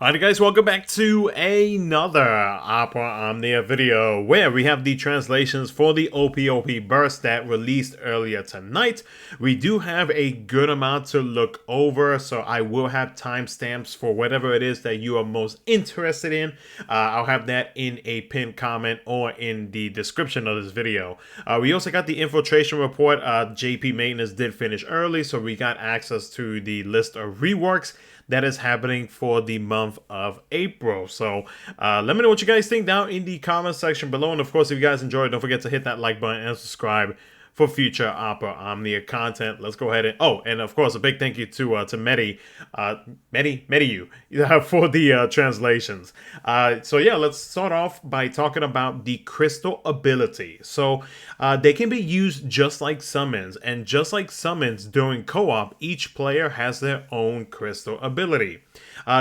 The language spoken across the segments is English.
Alright guys, welcome back to another Opera Omnia video where we have the translations for the OPOP burst that released earlier tonight. We do have a good amount to look over, so I will have timestamps for whatever it is that you are most interested in. I'll have that in a pinned comment or in the description of this video. We also got the infiltration report. JP Maintenance did finish early, so we got access to the list of reworks that is happening for the month of April. So let me know what you guys think down in the comment section below. And of course, if you guys enjoyed, don't forget to hit that like button and subscribe for future Opera Omnia content. Let's go ahead and and of course a big thank you to Medi for the translations. So yeah, let's start off by talking about the crystal ability. So they can be used just like summons, and just like summons during co-op, each player has their own crystal ability.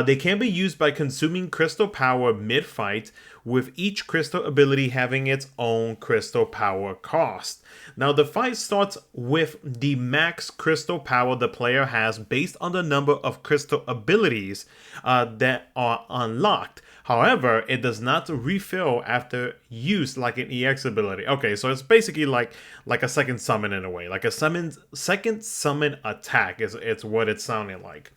They can be used by consuming crystal power mid-fight, with each crystal ability having its own crystal power cost. Now, the fight starts with the max crystal power the player has based on the number of crystal abilities that are unlocked. However, it does not refill after use like an EX ability. Okay, so it's basically like a second summon in a way. Like a second summon attack is what it's sounding like.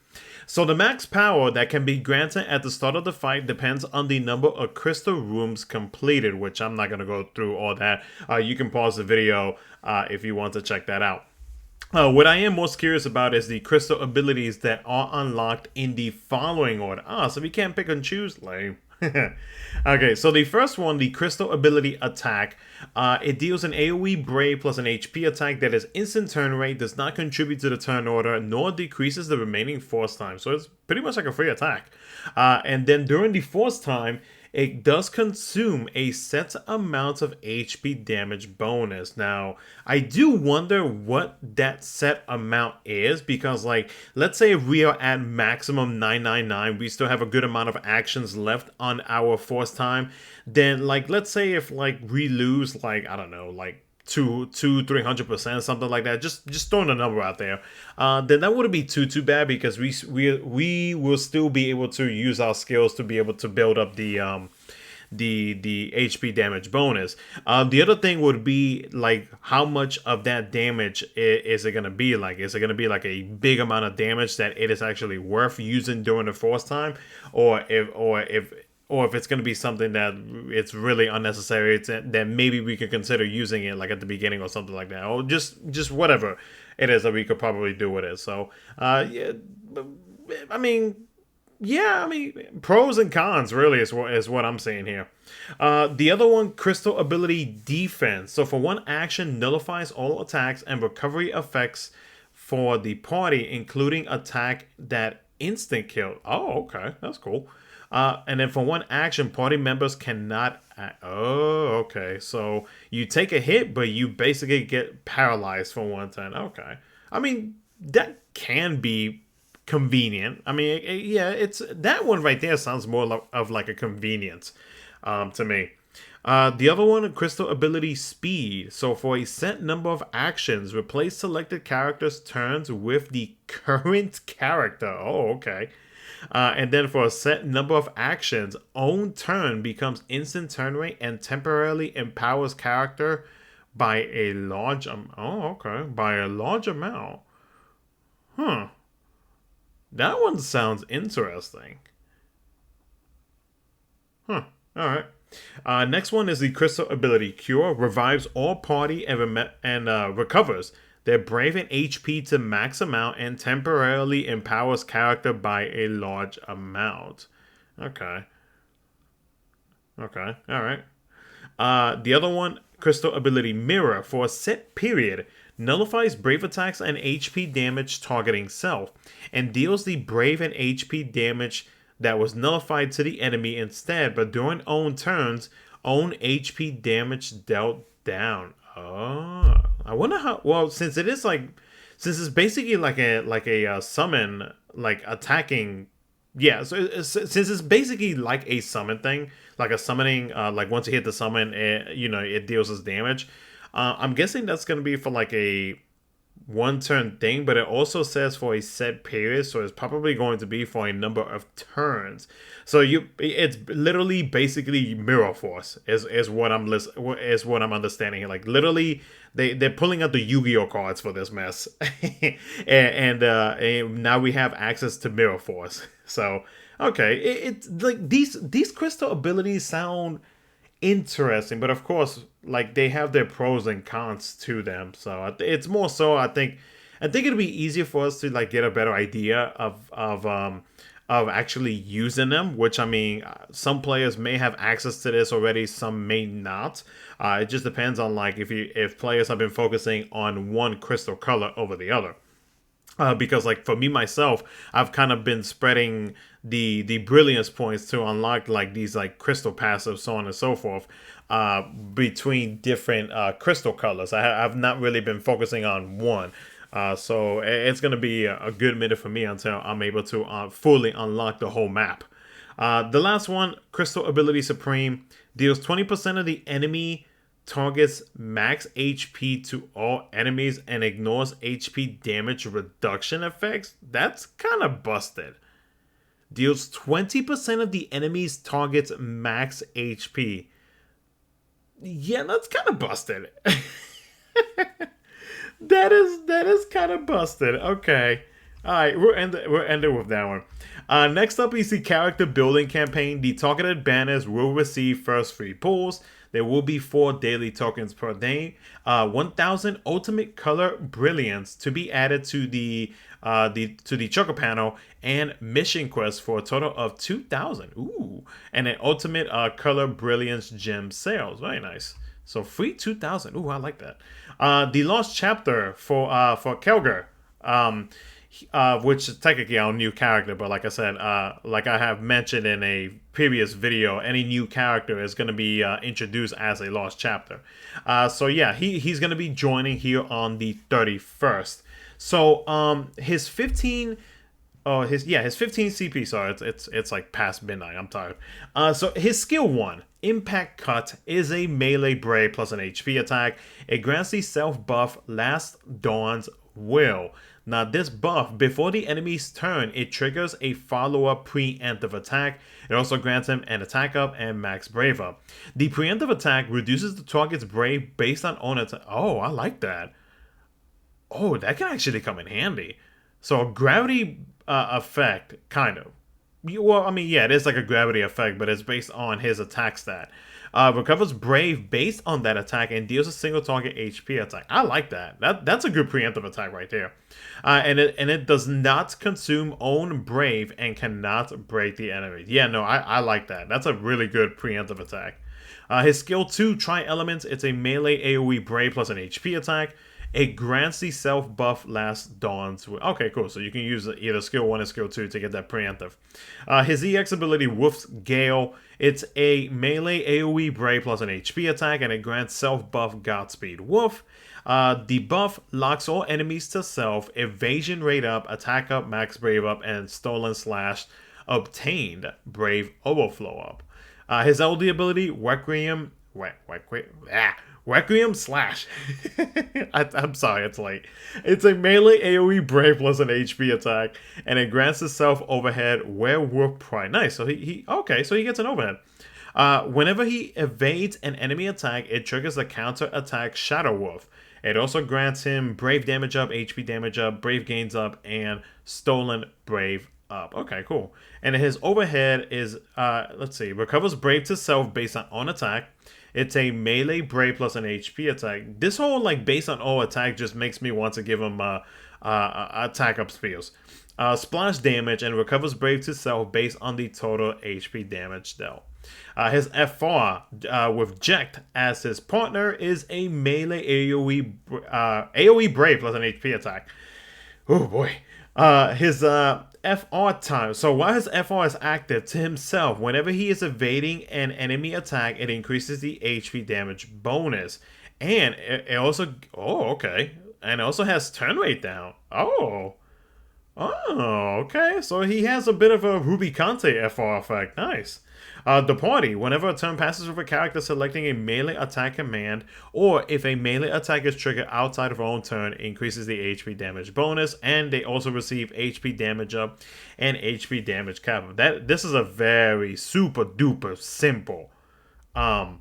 So the max power that can be granted at the start of the fight depends on the number of crystal rooms completed, which I'm not going to go through all that. You can pause the video if you want to check that out. What I am most curious about is the crystal abilities that are unlocked in the following order. So we can't pick and choose? Lame. Okay, so the first one, the crystal ability attack, it deals an AoE Brave plus an HP attack that is instant turn rate, does not contribute to the turn order, nor decreases the remaining force time. So it's pretty much like a free attack. And then during the force time, it does consume a set amount of HP damage bonus. Now, I do wonder what that set amount is, because like, let's say if we are at maximum 999, we still have a good amount of actions left on our force time. Then like, let's say if like we lose like, I don't know, like 300%, something like that, just throwing a number out there, then that wouldn't be too bad, because we will still be able to use our skills to be able to build up the HP damage bonus. The other thing would be like, how much of that damage is it gonna be? Like, is it gonna be like a big amount of damage that it is actually worth using during the force time, or if it's going to be something that it's really unnecessary, that maybe we could consider using it like at the beginning or something like that, or just whatever it is that we could probably do with it. So yeah, I mean, pros and cons really is what I'm saying here. The other one, crystal ability defense. So for one action, nullifies all attacks and recovery effects for the party, including attack that instant kill. Oh, okay, that's cool. And then for one action, party members cannot... Oh, okay. So you take a hit, but you basically get paralyzed for one turn. Okay. I mean, that can be convenient. I mean, yeah, it's that one right there sounds more of like a convenience to me. The other one, crystal ability speed. So for a set number of actions, replace selected characters' turns with the current character. Oh, okay. And then for a set number of actions, own turn becomes instant turn rate and temporarily empowers character by a large by a large amount. Huh. That one sounds interesting. Huh. Alright. Next one is the crystal ability cure. Revives all party and recovers their Brave and HP to max amount and temporarily empowers character by a large amount. Okay. Okay. Alright. The other one, crystal ability mirror. For a set period, nullifies Brave attacks and HP damage targeting self, and deals the Brave and HP damage that was nullified to the enemy instead, but during own turns, own HP damage dealt down. Oh, I wonder how. Well, since it's basically like a summon, like attacking. Yeah, so since it's basically like a summon thing, like a summoning. Like once you hit the summon, it deals us damage. I'm guessing that's gonna be for like a one turn thing, but it also says for a set period, so it's probably going to be for a number of turns. So it's literally basically Mirror Force is what is what I'm understanding here. Like literally, they're pulling out the Yu-Gi-Oh cards for this mess, and now we have access to Mirror Force. So okay, it's like these crystal abilities sound interesting, but of course, like they have their pros and cons to them. So it's more so I think it'd be easier for us to like get a better idea of actually using them. Which I mean, some players may have access to this already, some may not. It just depends on like if players have been focusing on one crystal color over the other. Because like for me myself, I've kind of been spreading the brilliance points to unlock like these like crystal passives, so on and so forth, between different crystal colors. I've not really been focusing on one. So it's gonna be a good minute for me until I'm able to fully unlock the whole map. The last one, Crystal Ability Supreme, deals 20% of the enemy targets max HP to all enemies and ignores HP damage reduction effects. That's kind of busted. Deals 20% of the enemy's targets max HP. Yeah, that's kind of busted. that is kind of busted. Okay. Alright, we're ending with that one. Next up is the character building campaign. The targeted banners will receive first 3 pulls. There will be 4 daily tokens per day. 1,000 ultimate color brilliance to be added to the choker panel, and mission quest for a total of 2,000. Ooh, and an ultimate color brilliance gem sales. Very nice. So free 2,000. Ooh, I like that. The lost chapter for Kelger. Which is technically our new character, but like I said, like I have mentioned in a previous video, any new character is going to be introduced as a lost chapter. So yeah, he's going to be joining here on the 31st. So his 15 his 15 CP. Sorry, it's like past midnight. I'm tired. So his skill 1, Impact Cut, is a melee brave plus an HP attack. It grants the self buff Last Dawn's Will. Now this buff, before the enemy's turn, it triggers a follow-up preemptive attack. It also grants him an attack up and max brave up. The preemptive attack reduces the target's brave based on own attack. Oh, I like that. Oh, that can actually come in handy. So a gravity effect, kind of. Well, I mean, yeah, it is like a gravity effect, but it's based on his attack stat. Recovers brave based on that attack and deals a single target HP attack. I like that. That's a good preemptive attack right there. And it does not consume own brave and cannot break the enemy. Yeah, no, I like that. That's a really good preemptive attack. His skill 2, Tri Elements. It's a melee AoE brave plus an HP attack. It grants the self buff Last Dawn's Will. Okay, cool. So you can use either skill 1 or skill 2 to get that preemptive. His EX ability, Wolf's Gale. It's a melee AoE brave plus an HP attack, and it grants self buff Godspeed Wolf. The buff locks all enemies to self, evasion rate up, attack up, max brave up, and stolen slash obtained brave overflow up. His LD ability, Requiem. Requiem slash. I'm sorry, it's late. It's a melee AoE brave plus an HP attack, and it grants itself overhead werewolf pride. Nice. So he gets an overhead. Whenever he evades an enemy attack, it triggers a counter attack Shadow Wolf. It also grants him brave damage up, HP damage up, brave gains up, and stolen brave up. Okay, cool. And his overhead is recovers brave to self based on attack. It's a melee brave plus an HP attack. This whole like based on all attack just makes me want to give him attack up spells. Splash damage and recovers brave to self based on the total HP damage dealt. His FR with Jekt as his partner is a melee AoE brave plus an HP attack. Oh boy. His FR time. So while his FR is active to himself, whenever he is evading an enemy attack, it increases the HP damage bonus. And it also... Oh, okay. And it also has turn rate down. Oh. Oh, okay. So he has a bit of a Ruby Conte FR effect. Nice. The party. Whenever a turn passes with a character selecting a melee attack command, or if a melee attack is triggered outside of our own turn, increases the HP damage bonus, and they also receive HP damage up and HP damage cap. This is a very super duper simple um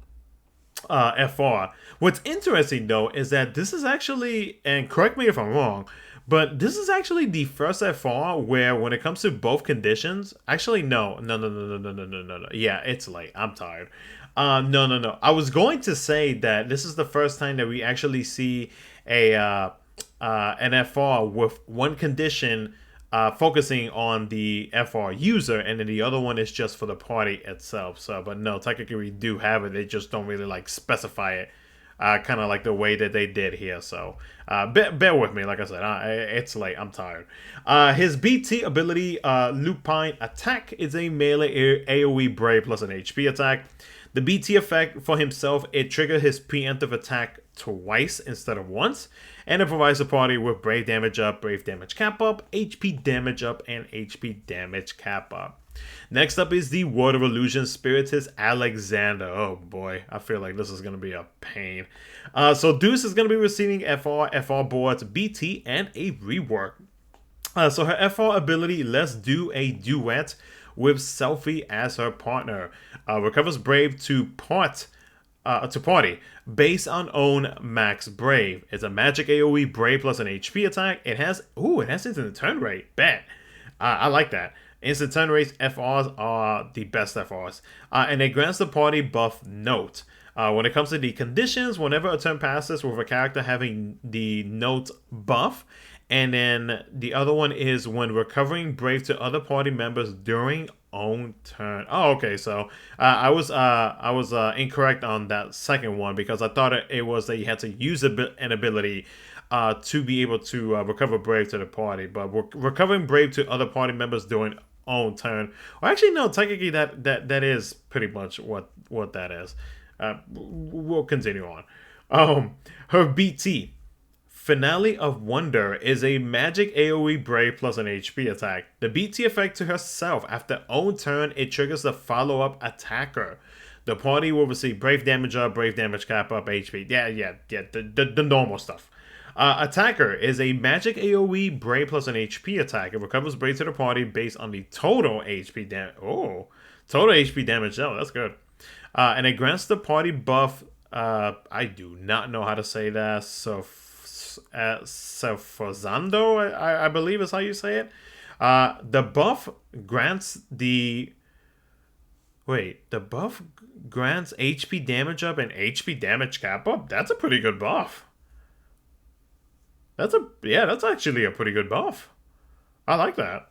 FR. What's interesting though is that this is actually, and correct me if I'm wrong, but this is actually the first FR where, when it comes to both conditions, actually no. Yeah, it's late. I'm tired. No. I was going to say that this is the first time that we actually see a an FR with one condition focusing on the FR user, and then the other one is just for the party itself. So, but no, technically we do have it. They just don't really like specify it, kind of like the way that they did here. So, bear with me. Like I said, it's late. I'm tired. His BT ability, Lupine Attack, is a melee AoE Brave plus an HP attack. The BT effect for himself, it triggers his preemptive attack twice instead of once, and it provides the party with brave damage up, brave damage cap up, HP damage up, and HP damage cap up. Next up is the Word of Illusion Spiritist Alexander. Oh boy, I feel like this is going to be a pain. So Deuce is going to be receiving FR boards, BT, and a rework. So her FR ability, Let's Do a Duet with Selfie as her partner. Recovers Brave to party based on own max Brave. It's a magic AoE Brave plus an HP attack. It has instant turn rate. Bet. I like that. Instant turn rates FRs are the best FRs. And it grants the party buff Note. When it comes to the conditions, whenever a turn passes with a character having the Note buff, and then the other one is when recovering Brave to other party members during own turn. Oh, okay. So I was incorrect on that second one, because I thought it was that you had to use an ability to be able to recover Brave to the party. But recovering Brave to other party members during own turn. Or actually, no. Technically, that is pretty much what that is. We'll continue on. Her BT. Finale of Wonder is a magic AoE Brave plus an HP attack. The BT effect to herself, after own turn, it triggers the follow-up attacker. The party will receive brave damage up, brave damage cap up, HP. Yeah, the normal stuff. Attacker is a magic AoE Brave plus an HP attack. It recovers Brave to the party based on the total HP damage. Oh, total HP damage. Oh, that's good. And it grants the party buff. I do not know how to say that. So. Selfozando, I believe is how you say it. The buff grants the HP damage up and HP damage cap up. That's a pretty good buff. That's actually a pretty good buff. I like that.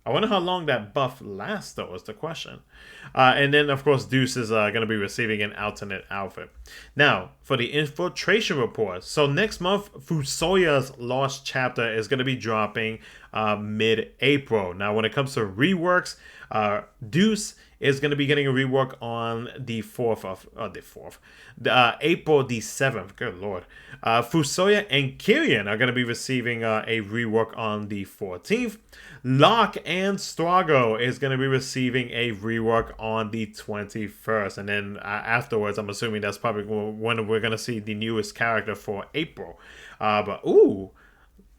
I wonder how long that buff lasts, though, is the question. And then, of course, Deuce is going to be receiving an alternate outfit. Now, for the infiltration report. So next month, Fusoya's Lost Chapter is going to be dropping mid-April. Now, when it comes to reworks, Deuce is going to be getting a rework on the 4th of April the 7th. Good lord. Fusoya and Kyrian are going to be receiving a rework on the 14th. Locke and Strago is going to be receiving a rework on the 21st. And then afterwards, I'm assuming that's probably when we're going to see the newest character for April.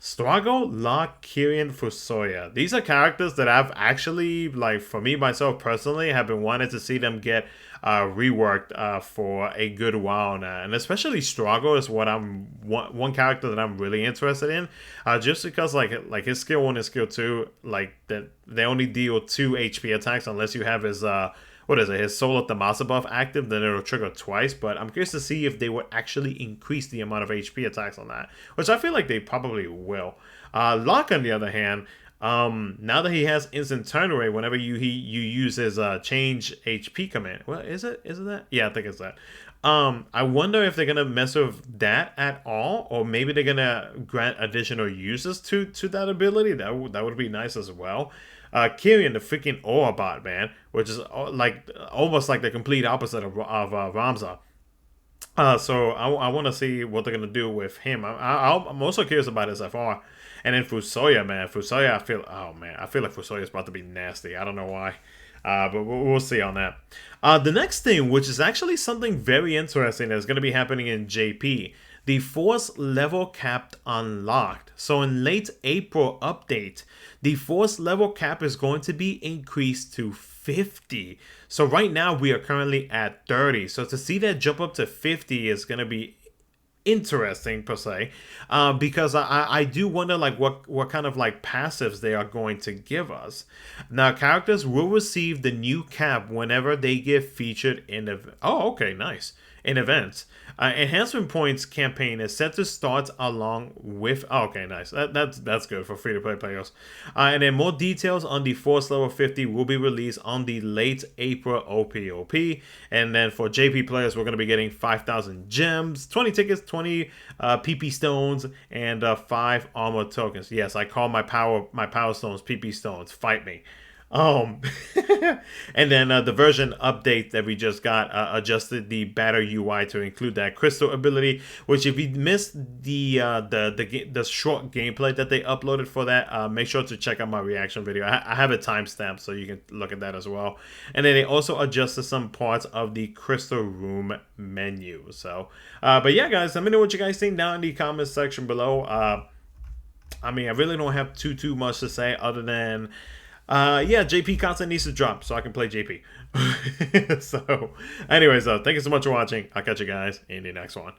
Strago, Locke, Kyrian, Fusoya. These are characters that I've actually, like, for me, myself personally, have been wanting to see them get reworked for a good while now. And especially Strago is one character that I'm really interested in. Just because, like his skill 1 and skill 2, like, that they only deal 2 HP attacks unless you have his his Soul of Tamasa buff active, then it'll trigger twice. But I'm curious to see if they would actually increase the amount of HP attacks on that, which I feel like they probably will. Locke, on the other hand, now that he has instant turn rate, whenever you use his change HP command. Well, is it that? Yeah, I think it's that. I wonder if they're gonna mess with that at all, or maybe they're gonna grant additional uses to that ability. That would be nice as well. Kyrian, the freaking Orabot, man, which is like almost like the complete opposite of Ramza. So I want to see what they're gonna do with him. I'm also curious about his FR, and then Fusoya, man. Fusoya, I feel, oh man, I feel like Fusoya is about to be nasty. I don't know why, but we'll see on that. The next thing, which is actually something very interesting, that's gonna be happening in JP. The force level capped unlocked. So in late April update, the force level cap is going to be increased to 50. So right now we are currently at 30. So to see that jump up to 50 is going to be interesting per se, because I do wonder like what kind of like passives they are going to give us. Now characters will receive the new cap whenever they get featured in the, oh okay, nice, in events. Enhancement points campaign is set to start along with, oh, okay, nice, that's good for free to play players. And then more details on the force level 50 will be released on the late April OPOP. And then for JP players, we're going to be getting 5,000 gems, 20 tickets, 20 PP stones, and 5 armor tokens. Yes, I call my power stones PP stones. Fight me. Um, and then the version update that we just got adjusted the battle UI to include that crystal ability. Which, if you missed the short gameplay that they uploaded for that, make sure to check out my reaction video. I have it timestamped so you can look at that as well. And then they also adjusted some parts of the crystal room menu. So, but yeah, guys, let me know what you guys think down in the comments section below. I mean, I really don't have too much to say other than, yeah, JP content needs to drop so I can play JP. So, anyways, thank you so much for watching. I'll catch you guys in the next one.